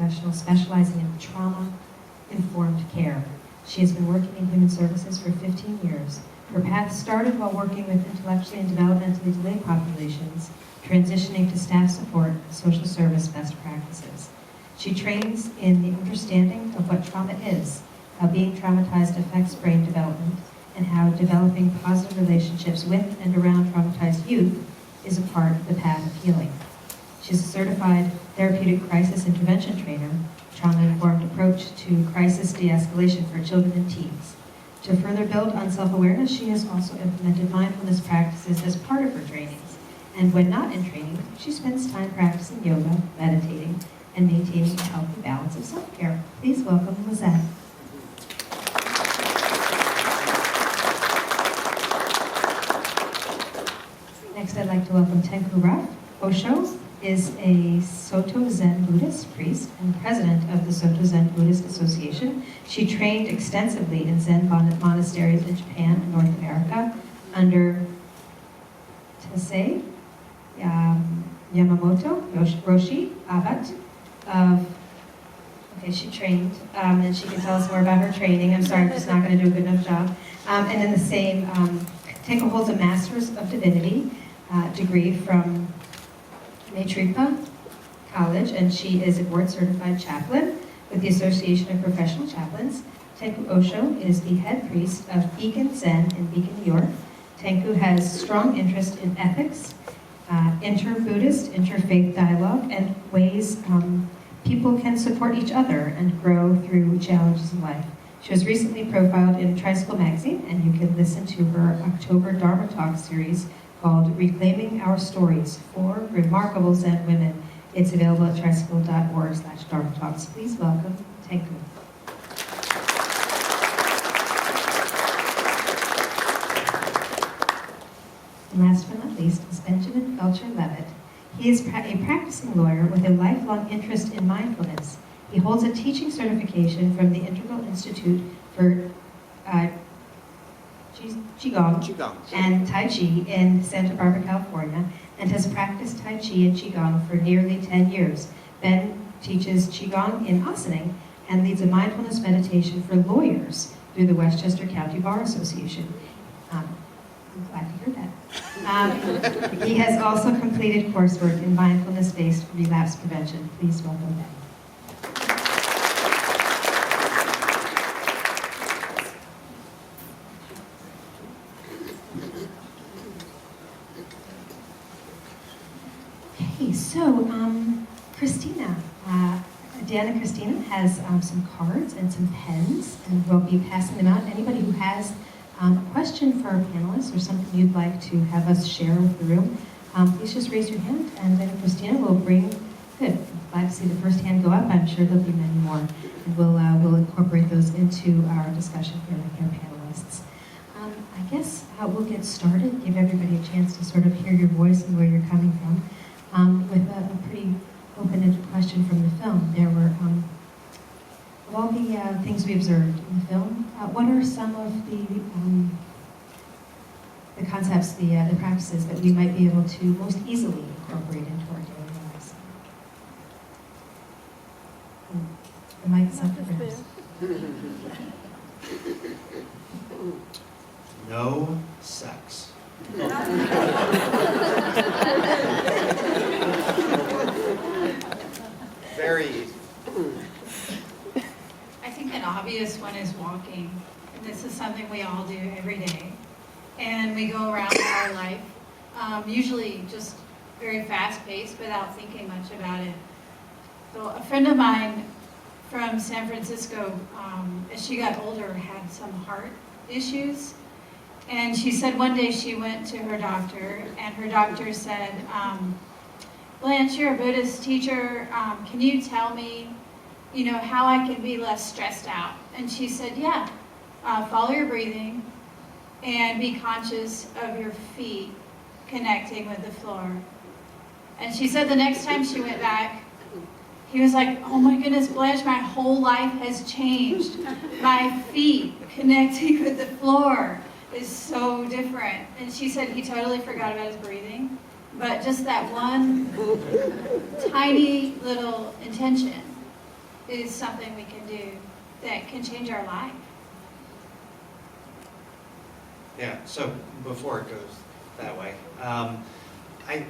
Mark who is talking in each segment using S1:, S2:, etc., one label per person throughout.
S1: professional specializing in trauma-informed care. She has been working in human services for 15 years. Her path started while working with intellectually and developmentally delayed populations, transitioning to staff support and social service best practices. She trains in the understanding of what trauma is, how being traumatized affects brain development, and how developing positive relationships with and around traumatized youth is a part of the path of healing. She's a certified therapeutic crisis intervention trainer, trauma-informed approach to crisis de-escalation for children and teens. To further build on self-awareness, she has also implemented mindfulness practices as part of her trainings. And when not in training, she spends time practicing yoga, meditating, and maintaining a healthy balance of self-care. Please welcome Lisette. Next, I'd like to welcome Tenku Ruff. Osho is a Soto Zen Buddhist priest and president of the Soto Zen Buddhist Association. She trained extensively in Zen monasteries in Japan and North America under Taisei Yamamoto Roshi Abat she trained, and she can tell us more about her training. I'm sorry, I'm just not going to do a good enough job. And in the same, Tenku holds a Master's of Divinity degree from Maitripa College, and she is a board-certified chaplain with the Association of Professional Chaplains. Tenku Osho is the head priest of Beacon Zen in Beacon, New York. Tenku has strong interest in ethics, inter-Buddhist, interfaith dialogue, and ways people can support each other and grow through challenges in life. She was recently profiled in Tricycle magazine, and you can listen to her October Dharma Talk series called Reclaiming Our Stories, 4 Remarkable Zen Women. It's available at tricycle.org/Dharma Talks. Please welcome Tenku. And last but not least is Benjamin Felcher Leavitt. He is a practicing lawyer with a lifelong interest in mindfulness. He holds a teaching certification from the Integral Institute for Qigong and Tai Chi in Santa Barbara, California, and has practiced Tai Chi and Qigong for nearly 10 years. Ben teaches Qigong in Ossining and leads a mindfulness meditation for lawyers through the Westchester County Bar Association. I'm glad to hear that. He has also completed coursework in mindfulness-based relapse prevention. Please welcome Ben. Okay, so Christina has some cards and some pens, and we'll be passing them out. Anybody who has a question for our panelists or something you'd like to have us share with the room, please just raise your hand, and then Christina will bring, good, glad to see the first hand go up. I'm sure there'll be many more, and we'll incorporate those into our discussion here with our panelists. I guess we'll get started, give everybody a chance to sort of hear your voice and where you're coming from, with a pretty open-ended question from the film. There were, of all the things we observed in the film, what are some of the concepts, the practices that we might be able to most easily incorporate into our daily lives? The mic's up for grabs.
S2: No sex. Very easy.
S3: I think an obvious one is walking. And this is something we all do every day. And we go around our life, usually just very fast-paced without thinking much about it. So a friend of mine from San Francisco, as she got older, had some heart issues. And she said one day she went to her doctor, and her doctor said, Blanche, you're a Buddhist teacher. Can you tell me, how I can be less stressed out? And she said, yeah, follow your breathing and be conscious of your feet connecting with the floor. And she said the next time she went back, he was like, oh my goodness, Blanche, my whole life has changed. My feet connecting with the floor is so different. And she said he totally forgot about his breathing, but just that one tiny little intention is something we can do that can change our life.
S2: Yeah, so before it goes that way, I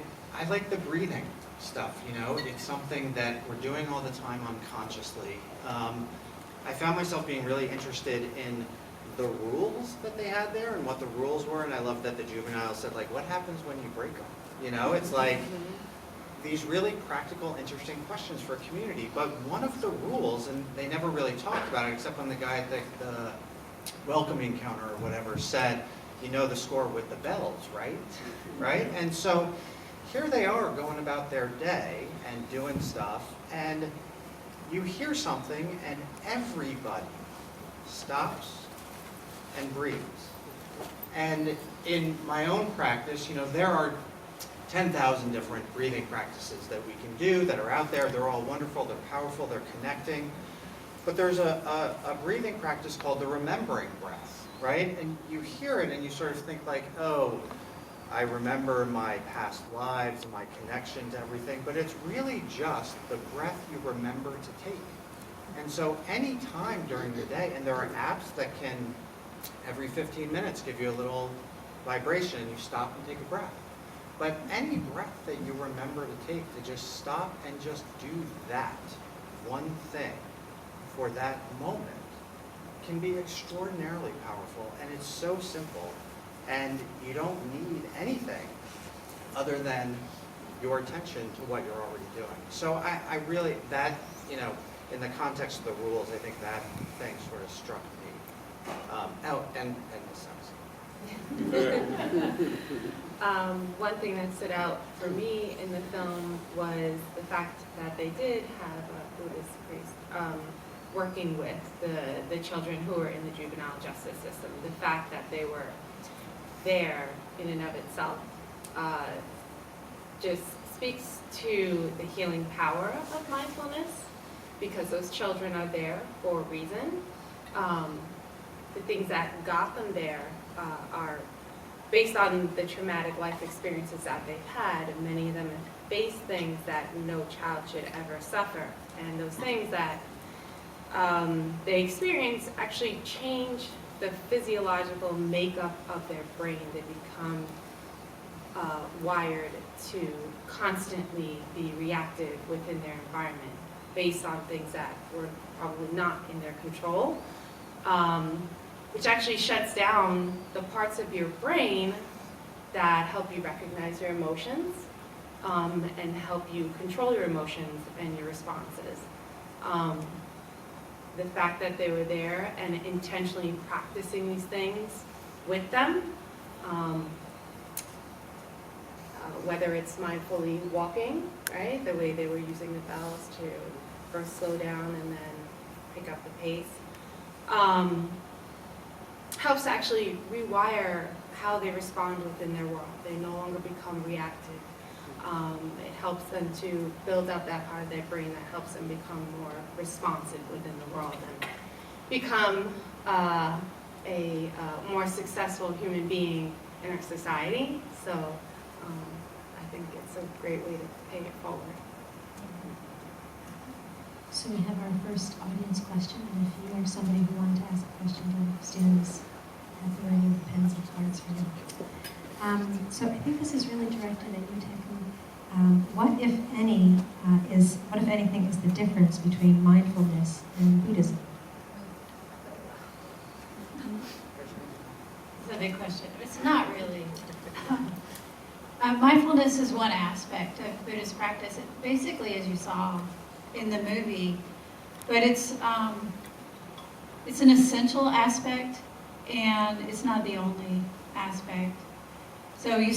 S2: like the breathing stuff, you know? It's something that we're doing all the time unconsciously. I found myself being really interested in the rules that they had there and what the rules were, and I love that the juvenile said, like, what happens when you break them? You know, it's like these really practical, interesting questions for a community. But one of the rules, and they never really talked about it, except when the guy at the welcoming counter or whatever said, you know the score with the bells, right? Right? And so here they are going about their day and doing stuff, and you hear something, and everybody stops and breathes. And in my own practice, you know, there are 10,000 different breathing practices that we can do that are out there. They're all wonderful, they're powerful, they're connecting. But there's a breathing practice called the remembering breath, right? And you hear it and you sort of think like, oh, I remember my past lives and my connection to everything, but it's really just the breath you remember to take. And so any time during the day, and there are apps that can, every 15 minutes, give you a little vibration and you stop and take a breath. But any breath that you remember to take, to just stop and just do that one thing for that moment, can be extraordinarily powerful. And it's so simple. And you don't need anything other than your attention to what you're already doing. So I really, that, you know, in the context of the rules, I think that thing sort of struck me. And the sense.
S4: One thing that stood out for me in the film was the fact that they did have a Buddhist priest working with the children who were in the juvenile justice system. The fact that they were there in and of itself just speaks to the healing power of mindfulness, because those children are there for a reason. The things that got them there are based on the traumatic life experiences that they've had, and many of them have faced things that no child should ever suffer. And those things that they experience actually change the physiological makeup of their brain. They become wired to constantly be reactive within their environment based on things that were probably not in their control, which actually shuts down the parts of your brain that help you recognize your emotions and help you control your emotions and your responses. The fact that they were there and intentionally practicing these things with them, whether it's mindfully walking, right, the way they were using the bells to first slow down and then pick up the pace, helps actually rewire how they respond within their world. They no longer become reactive. It helps them to build up that part of their brain that helps them become more responsive within the world and become a more successful human being in our society. So I think it's a great way to pay it forward.
S1: So we have our first audience question, and if you are somebody who wanted to ask a question, don't stand at the ready with pens and cards for you. So I think this is really directed at you, Tenku. What if anything is the difference between mindfulness and Buddhism?
S3: It's a big question. It's not really. Mindfulness is one aspect of Buddhist practice. It basically, as you saw in the movie, but it's an essential aspect, and it's not the only aspect. So you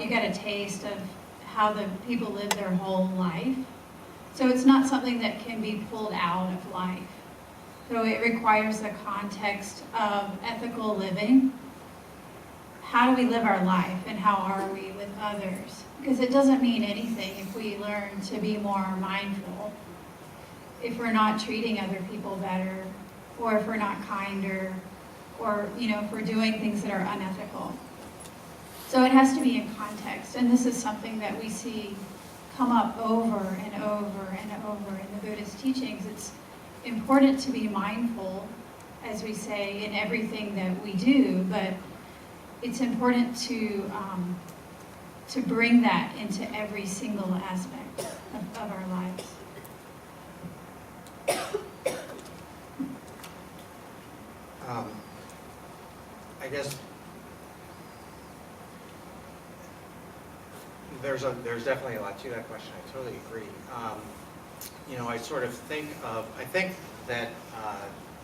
S3: got a taste of how the people live their whole life. So it's not something that can be pulled out of life. So it requires the context of ethical living. How do we live our life, and how are we with others? Because it doesn't mean anything if we learn to be more mindful, if we're not treating other people better, or if we're not kinder, or if we're doing things that are unethical. So it has to be in context, and this is something that we see come up over and over and over in the Buddhist teachings. important to be mindful, as we say, in everything that we do, but it's important to bring that into every single aspect of our lives.
S2: I guess there's definitely a lot to that question. I totally agree. I sort of think that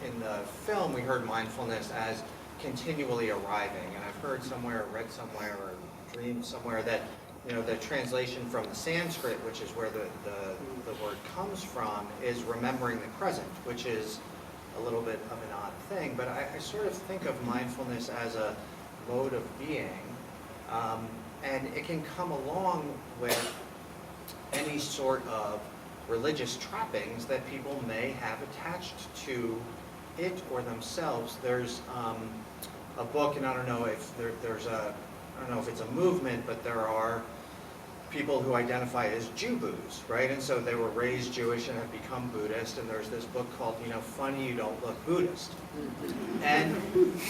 S2: in the film we heard mindfulness as continually arriving, and I've heard somewhere, read somewhere, or dreamed somewhere that the translation from the Sanskrit, which is where the word comes from, is remembering the present, which is a little bit of an odd thing, but I sort of think of mindfulness as a mode of being, and it can come along with any sort of religious trappings that people may have attached to it or themselves. There's a book, and I don't know if I don't know if it's a movement, but there are people who identify as Jew-boos, right? And so they were raised Jewish and have become Buddhist, and there's this book called, Funny You Don't Look Buddhist. And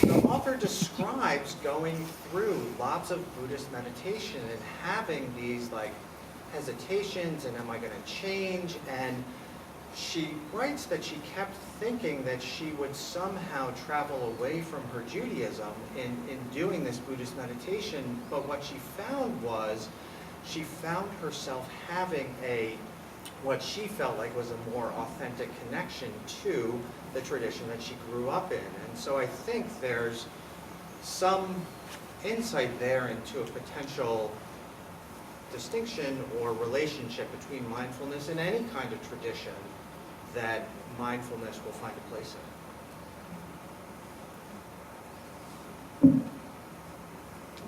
S2: the author describes going through lots of Buddhist meditation and having these hesitations, and am I going to change? And she writes that she kept thinking that she would somehow travel away from her Judaism in doing this Buddhist meditation, but what she found was she found herself having what she felt like was a more authentic connection to the tradition that she grew up in. And so I think there's some insight there into a potential distinction or relationship between mindfulness and any kind of tradition that mindfulness will find a place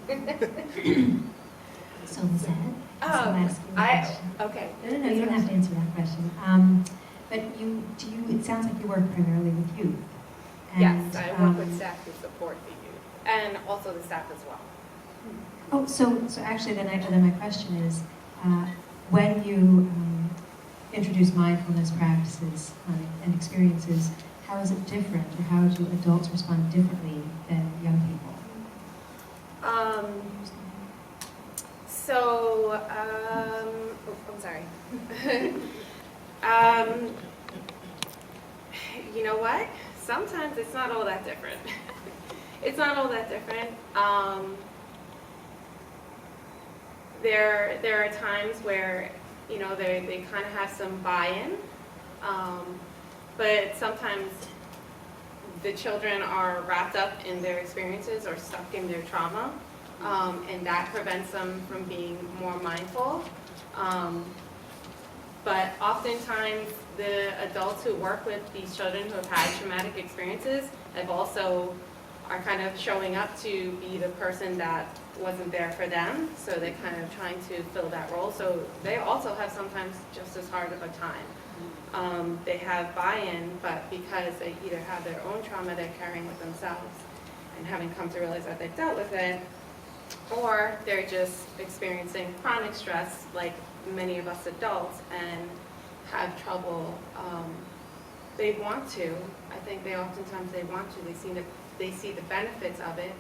S2: in.
S1: So Lisette, I'll ask you a question.
S4: Okay.
S1: No, you don't have to answer that question. But it sounds like you work primarily with youth.
S4: Yes, I work with staff who support the youth, and also the staff as well.
S1: Oh, so actually then my question is, when you introduce mindfulness practices and experiences, how is it different, or how do adults respond differently than young people?
S4: I'm sorry. You know what? Sometimes it's not all that different. It's not all that different. There are times where, they kind of have some buy-in, but sometimes the children are wrapped up in their experiences or stuck in their trauma, and that prevents them from being more mindful. But oftentimes the adults who work with these children who have had traumatic experiences are kind of showing up to be the person that wasn't there for them, so they're kind of trying to fill that role. So they also have sometimes just as hard of a time. They have buy-in, but because they either have their own trauma they're carrying with themselves and haven't come to realize that they've dealt with it, or they're just experiencing chronic stress like many of us adults and have trouble. They want to. I think oftentimes they want to. They see the benefits of it,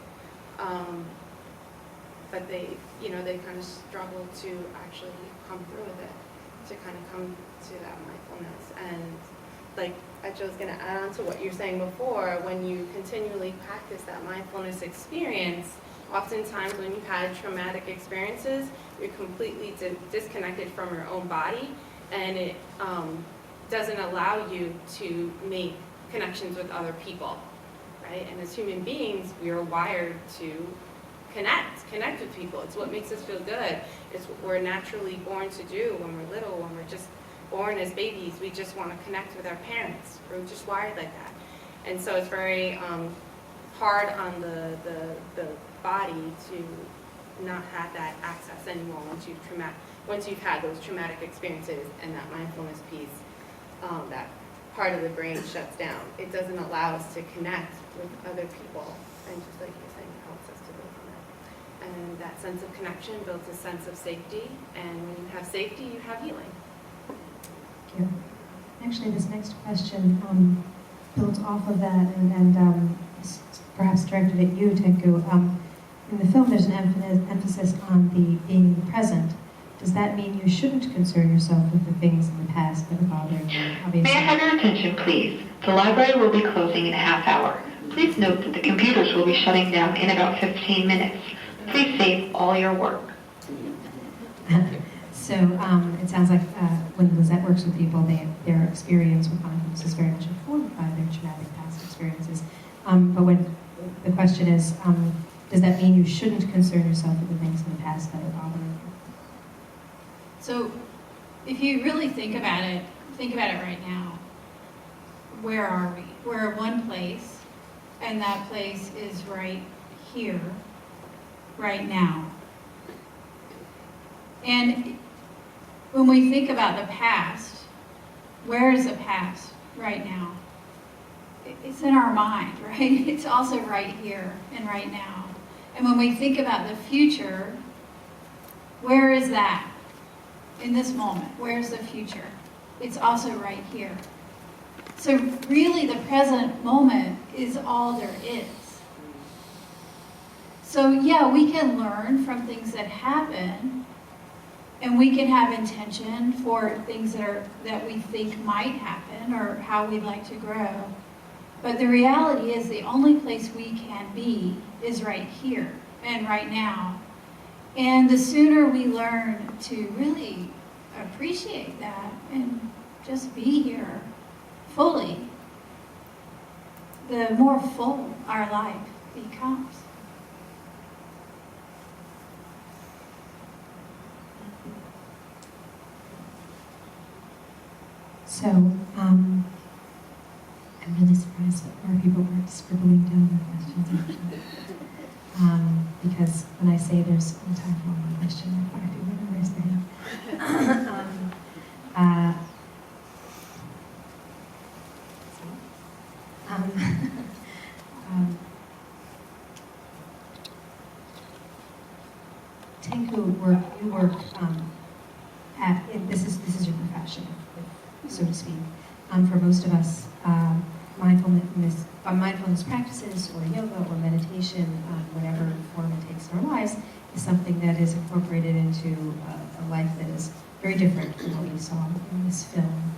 S4: but they kind of struggle to actually come through with it, to kind of come to that mindfulness. And like I was going to add on to what you were saying before, when you continually practice that mindfulness experience, oftentimes when you've had traumatic experiences, you're completely disconnected from your own body, and it doesn't allow you to make connections with other people, right? And as human beings, we are wired to connect with people. It's what makes us feel good. It's what we're naturally born to do when we're little, when we're just born as babies. We just want to connect with our parents. We're just wired like that. And so it's very hard on the body to not have that access anymore once you've had those traumatic experiences, and that mindfulness piece, that part of the brain shuts down. It doesn't allow us to connect with other people, and just like you're saying, it helps us to build on that. And that sense of connection builds a sense of safety, and when you have safety, you have healing.
S1: Thank you. Actually, this next question builds off of that and is perhaps directed at you, Tenku. In the film, there's an emphasis on the being in the present. Does that mean you shouldn't concern yourself with the things in the past that are bothering you? Obviously.
S5: May I have your attention, please? The library will be closing in a half hour. Please note that the computers will be shutting down in about 15 minutes. Please save all your work.
S1: So it sounds like when Lisette works with people, their experience with mindfulness is very much informed by their traumatic past experiences. But when the question is, does that mean you shouldn't concern yourself with the things in the past that are bothering you?
S3: So if you really think about it right now. Where are we? We're at one place, and that place is right here, right now. And when we think about the past, where is the past right now? It's in our mind, right? It's also right here and right now. And when we think about the future, where is that? In this moment, where's the future? It's also right here. So really the present moment is all there is. So yeah, we can learn from things that happen, and we can have intention for things that we think might happen or how we'd like to grow. But the reality is the only place we can be is right here and right now. And the sooner we learn to really appreciate that and just be here fully, the more full our life becomes.
S1: So, I'm really surprised that more people weren't scribbling down the questions actually. Because when I say there's no time for one question, I find people to raise their hand. Tenku, you work this is your profession, so to speak. For most of us, mindfulness practices or yoga or meditation, whatever form it takes in our lives, is something that is incorporated into a life that is very different from what we saw in this film.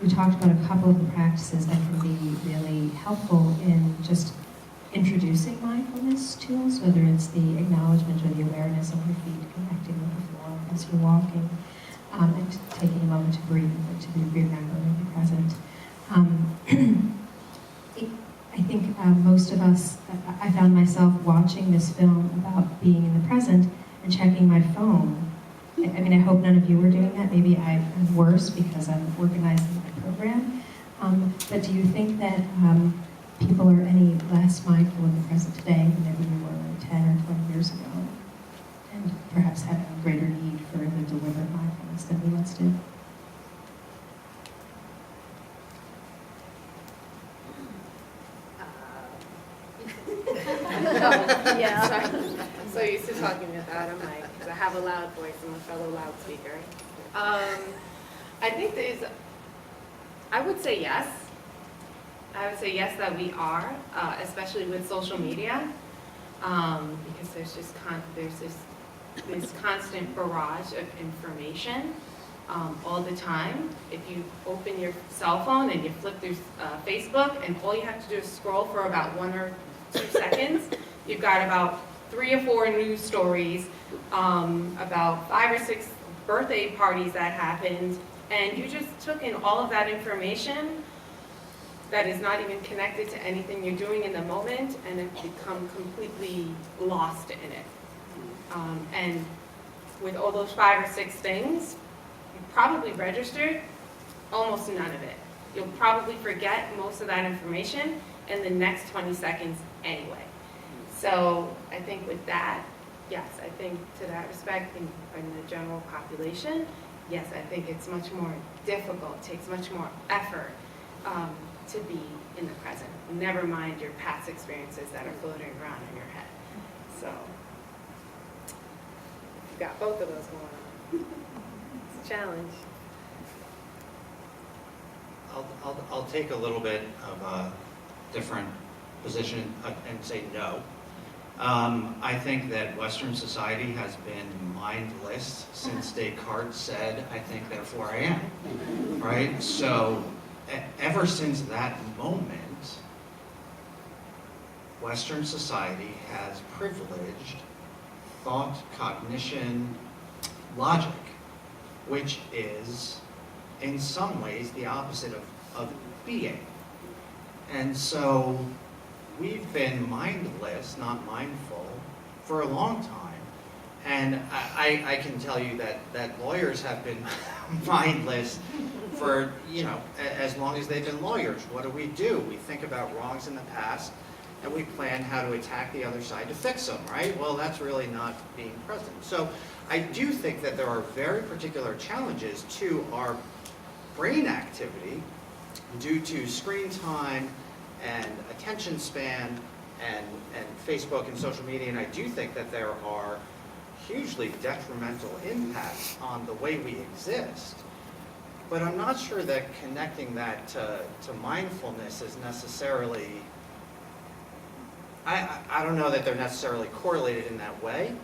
S1: We talked about a couple of the practices that can be really helpful in just introducing mindfulness to us, whether it's the acknowledgement or the awareness of your feet connecting with the floor as you're walking, and taking a moment to breathe, or to remember and be present. I think most of us, I found myself watching this film about being in the present and checking my phone. I mean, I hope none of you were doing that. Maybe I'm worse because I'm organizing my program. But do you think that people are any less mindful in the present today than maybe we were 10 or 20 years ago? And perhaps have a greater need for the deliberate mindfulness than we once did?
S4: Yeah. So used to talking without a mic because I have a loud voice. I'm a fellow loudspeaker. I think I would say yes. I would say yes that we are, especially with social media, because there's this constant barrage of information all the time. If you open your cell phone and you flip through Facebook, and all you have to do is scroll for about 1 or 2 seconds, you've got about 3 or 4 news stories about 5 or 6 birthday parties that happened, and you just took in all of that information that is not even connected to anything you're doing in the moment, and have become completely lost in it. And with all those 5 or 6 things, you probably registered almost none of it. You'll probably forget most of that information in the next 20 seconds anyway. So I think with that, yes, I think to that respect, in the general population, yes, I think it's much more difficult, takes much more effort to be in the present. Never mind your past experiences that are floating around in your head. So you've got both of those going on. challenge.
S2: I'll take a little bit of a different position and say no. I think that Western society has been mindless since Descartes said, I think, therefore I am, right? So ever since that moment, Western society has privileged thought, cognition, logic, which is in some ways the opposite of being. And so we've been mindless, not mindful, for a long time. And I can tell you that lawyers have been mindless for, as long as they've been lawyers. What do? We think about wrongs in the past, and we plan how to attack the other side to fix them, right? Well, that's really not being present. So I do think that there are very particular challenges to our brain activity due to screen time and attention span and Facebook and social media, and I do think that there are hugely detrimental impacts on the way we exist. But I'm not sure that connecting that to mindfulness is necessarily, I don't know that they're necessarily correlated in that way.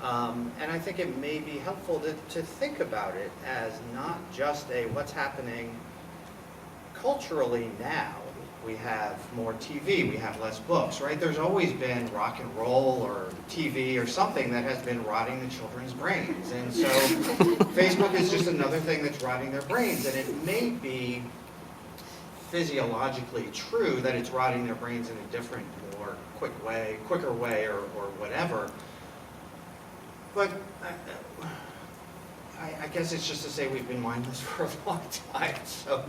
S2: And I think it may be helpful to think about it as not just a what's happening culturally now. We have more TV, we have less books, right? There's always been rock and roll or TV or something that has been rotting the children's brains. And so Facebook is just another thing that's rotting their brains. And it may be physiologically true that it's rotting their brains in a different, more quicker way or whatever. But I guess it's just to say we've been mindless for a long time. So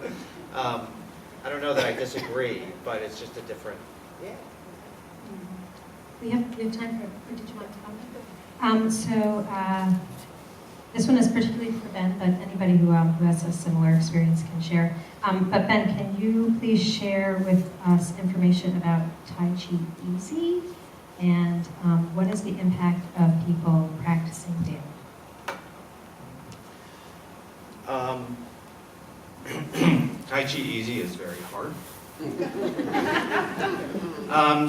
S2: I don't know that I disagree, but it's just a different, yeah.
S1: We have time for, did you want to comment? This one is particularly for Ben, but anybody who has a similar experience can share. But Ben, can you please share with us information about Tai Chi Easy and what is the impact of people practicing daily?
S2: Tai Chi Easy is very hard.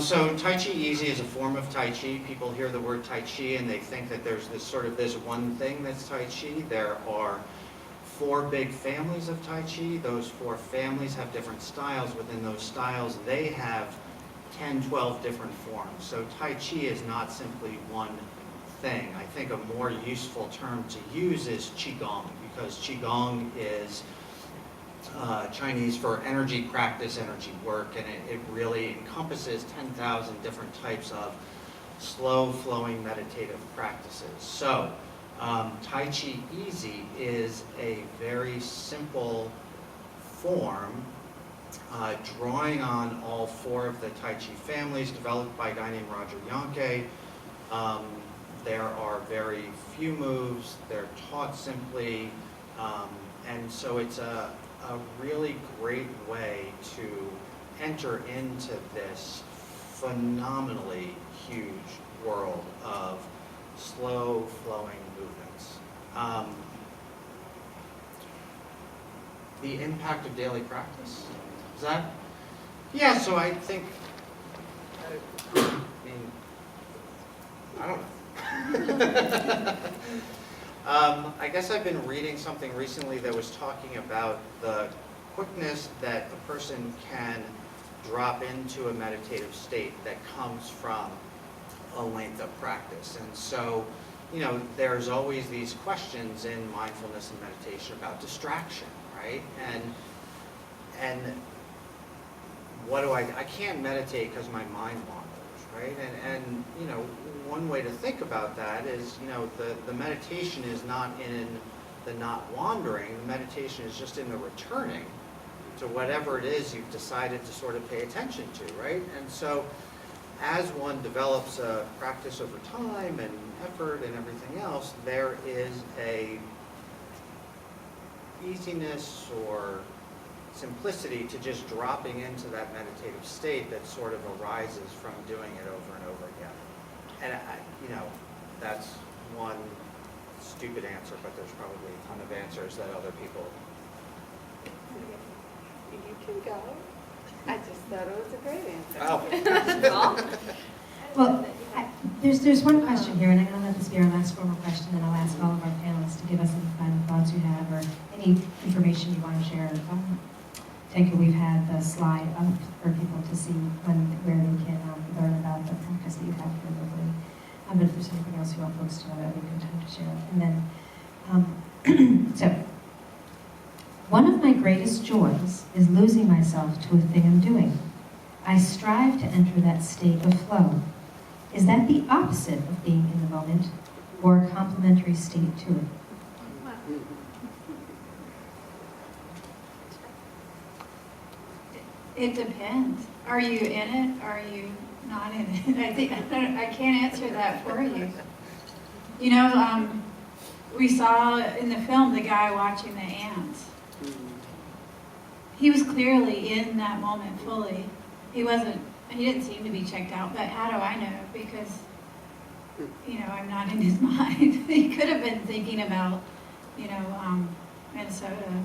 S2: So Tai Chi Easy is a form of Tai Chi. People hear the word Tai Chi and they think that there's this one thing that's Tai Chi. There are 4 big families of Tai Chi. Those 4 families have different styles. Within those styles, they have 10, 12 different forms. So Tai Chi is not simply one thing. I think a more useful term to use is Qigong, because Qigong is Chinese for energy practice, energy work, and it really encompasses 10,000 different types of slow-flowing meditative practices. So Tai Chi Easy is a very simple form drawing on all 4 of the Tai Chi families developed by a guy named Roger Yanke. There are very few moves, they're taught simply, and so it's a really great way to enter into this phenomenally huge world of slow flowing movements. The impact of daily practice, is that? Yeah, so I think, I don't know. I guess I've been reading something recently that was talking about the quickness that a person can drop into a meditative state that comes from a length of practice. And so, there's always these questions in mindfulness and meditation about distraction, right? And what do I can't meditate because my mind wanders, right? And one way to think about that is, the meditation is not in the not wandering, the meditation is just in the returning to whatever it is you've decided to sort of pay attention to, right? And so as one develops a practice over time and effort and everything else, there is a easiness or simplicity to just dropping into that meditative state that sort of arises from doing it over and over again. And that's one stupid answer, but there's probably a ton of answers that other people.
S4: You can go. I just thought it was a great answer.
S2: Oh.
S4: That's all.
S1: Well, there's one question here, and I'm going to let this be our last formal question, and I'll ask all of our panelists to give us any final thoughts you have or any information you want to share. Tenku, we've had the slide up for people to see where they can learn about the practice that you have here locally. But if there's anything else you want folks to know, that would be a good time to share. And then, so, one of my greatest joys is losing myself to a thing I'm doing. I strive to enter that state of flow. Is that the opposite of being in the moment, or a complementary state to it?
S3: It depends. Are you in it? Are you not in it? I can't answer that for you. You know, we saw in the film the guy watching the ants. He was clearly in that moment fully. He didn't seem to be checked out, but how do I know? Because, you know, I'm not in his mind. He could have been thinking about, you know, Minnesota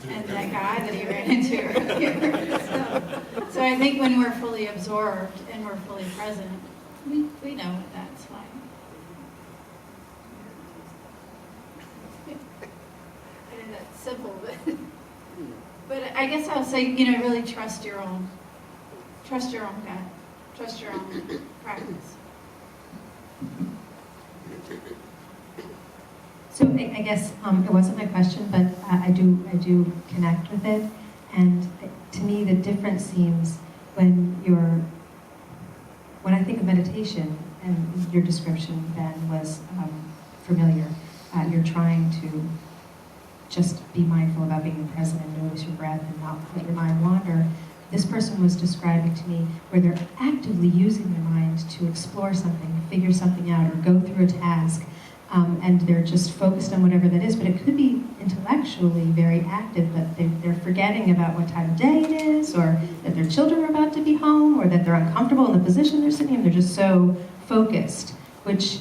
S3: and that guy that he ran into earlier. So I think when we're fully absorbed and we're fully present, we know what that's like. I know that's simple, but I guess I would say, you know, really trust your own gut, trust your own practice.
S1: So I guess it wasn't my question, but I do connect with it. And to me, the difference seems when I think of meditation, and your description, Ben, was familiar. You're trying to just be mindful about being present and notice your breath and not let your mind wander. This person was describing to me where they're actively using their mind to explore something, figure something out, or go through a task. And they're just focused on whatever that is, but it could be intellectually very active, but they're forgetting about what time of day it is, or that their children are about to be home, or that they're uncomfortable in the position they're sitting in. They're just so focused, which,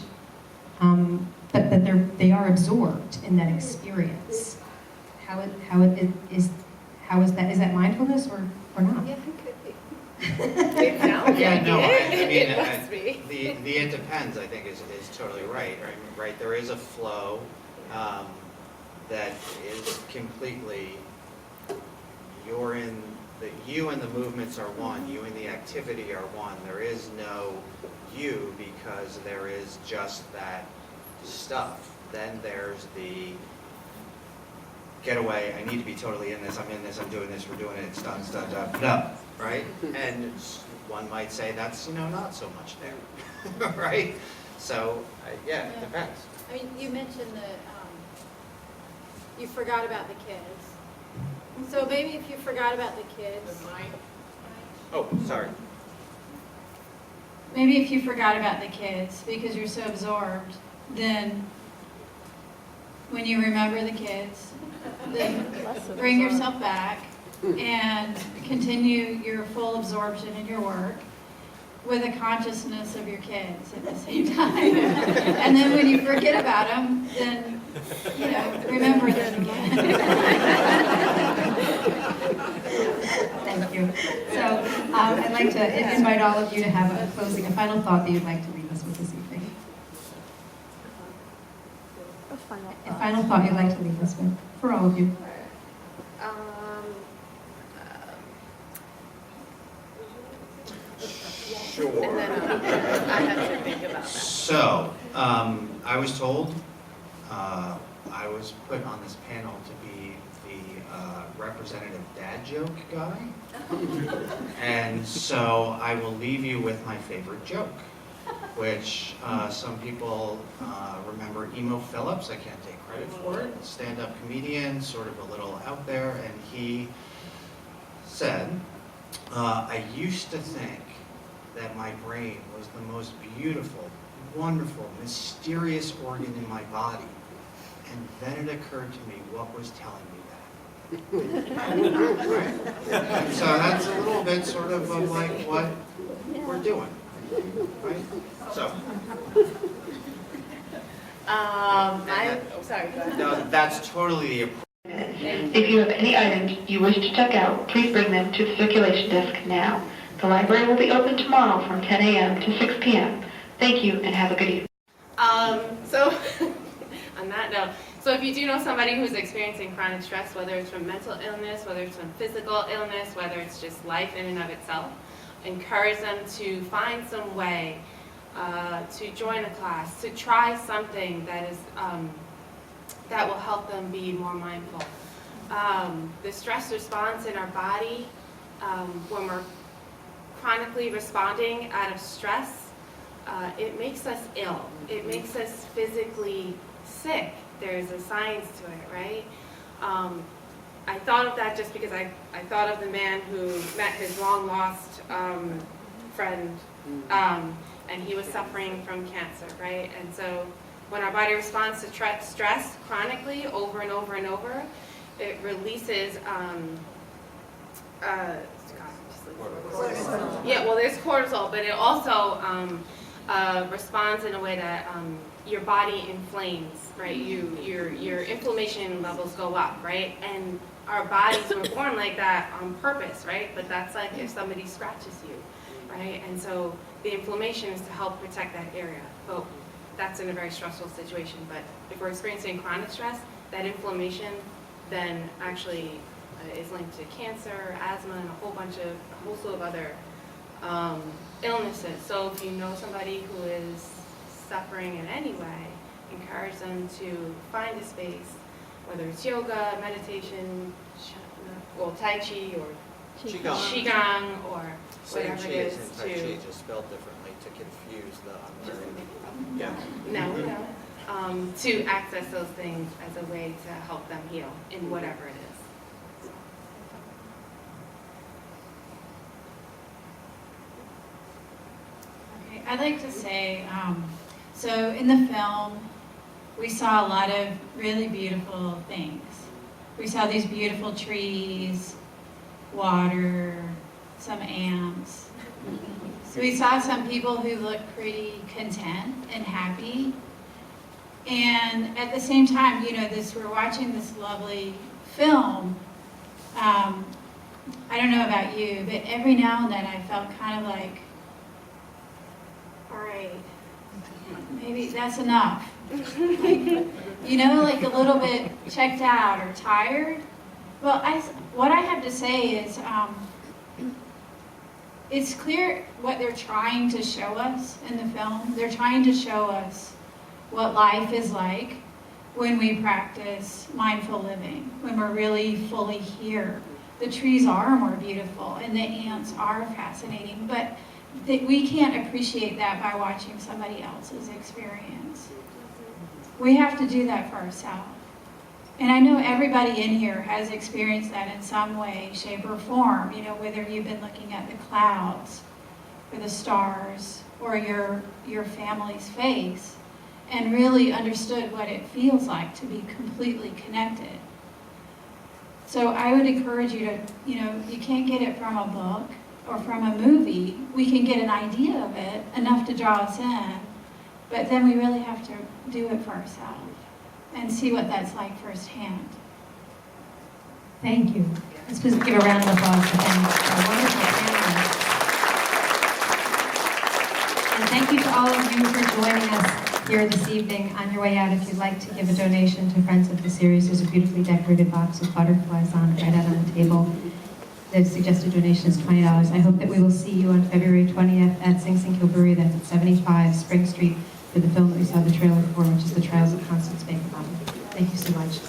S1: but they are absorbed in that experience. How is that? Is that mindfulness or not?
S4: Yeah, it could be. It sounds
S2: Yeah,
S4: like
S2: no,
S4: it must be.
S2: the it depends, I think, is totally right. There is a flow that is completely, you and the movements are one, you and the activity are one. There is no you because there is just that stuff. Then there's the get away, I need to be totally in this, I'm doing this, we're doing it, it's done, no, right? And one might say that's, not so much there, right? So, yeah, it depends.
S3: I mean, you mentioned that you forgot about the kids. So maybe if you forgot about the kids.
S2: Oh, sorry.
S3: Maybe if you forgot about the kids because you're so absorbed, then when you remember the kids, then bring yourself back and continue your full absorption in your work with a consciousness of your kids at the same time. And then when you forget about them, then, remember them again.
S1: Thank you. So I'd like to invite all of you to have a final thought that you'd like to leave us with this evening. A final thought you'd like to leave us with, for all of you.
S2: Sure.
S4: And then I have to think about that.
S2: So, I was told I was put on this panel to be the representative dad joke guy. And so I will leave you with my favorite joke, which some people remember Emo Phillips. I can't take credit for it. Stand-up comedian, sort of a little out there, and he said, I used to think that my brain was the most beautiful, wonderful, mysterious organ in my body. And then it occurred to me what was telling me that. Right? So that's a little bit sort of like what we're doing. Right? So.
S4: Sorry, go ahead.
S2: No, that's totally the
S5: If you have any items you wish to check out, please bring them to the circulation desk now. The library will be open tomorrow from 10 a.m. to 6 p.m. Thank you and have a good evening.
S4: So, on that note, so if you do know somebody who's experiencing chronic stress, whether it's from mental illness, whether it's from physical illness, whether it's just life in and of itself, encourage them to find some way to join a class, to try something that is that will help them be more mindful. The stress response in our body, when we're chronically responding out of stress, it makes us ill. It makes us physically sick. There's a science to it, right? I thought of that just because I thought of the man who met his long-lost friend, and he was suffering from cancer, right? And so when our body responds to stress chronically over and over and over, it releases, yeah, well, there's cortisol, but it also responds in a way that your body inflames, right? Your inflammation levels go up, right? And our bodies were born like that on purpose, right? But that's like if somebody scratches you, right? And so the inflammation is to help protect that area. But that's in a very stressful situation. But if we're experiencing chronic stress, that inflammation then actually is linked to cancer, asthma, and a whole slew of other illnesses. So if you know somebody who is suffering in any way, encourage them to find a space, whether it's yoga, meditation, well, Tai Chi, or Qigong, or whatever it is.
S2: Tai Chi, just spelled differently to confuse the yeah.
S4: No. To access those things as a way to help them heal in whatever it is.
S3: Okay, I'd like to say, so in the film, we saw a lot of really beautiful things. We saw these beautiful trees, water, some ants. So we saw some people who looked pretty content and happy. And at the same time, you know, we're watching this lovely film. I don't know about you, but every now and then I felt kind of like, all right, maybe that's enough. You know, like a little bit checked out or tired. Well, what I have to say is, it's clear what they're trying to show us in the film. They're trying to show us what life is like when we practice mindful living, when we're really fully here. The trees are more beautiful and the ants are fascinating, but we can't appreciate that by watching somebody else's experience. We have to do that for ourselves. And I know everybody in here has experienced that in some way, shape, or form, you know, whether you've been looking at the clouds or the stars or your family's face and really understood what it feels like to be completely connected. So I would encourage you to, you know, you can't get it from a book or from a movie. We can get an idea of it, enough to draw us in, but then we really have to do it for ourselves and see what that's like firsthand.
S1: Thank you. Let's please give a round of applause for them. Our wonderful panelists. And thank you to all of you for joining us here this evening. On your way out, if you'd like to give a donation to Friends of the Series, there's a beautifully decorated box with butterflies on it right out on the table. The suggested donation is $20. I hope that we will see you on February 20th at Sing Sing Kill Brewery. That's at 75 Spring Street for the film that we saw the trailer for, which is The Trials of Constance Bacon. Thank you so much.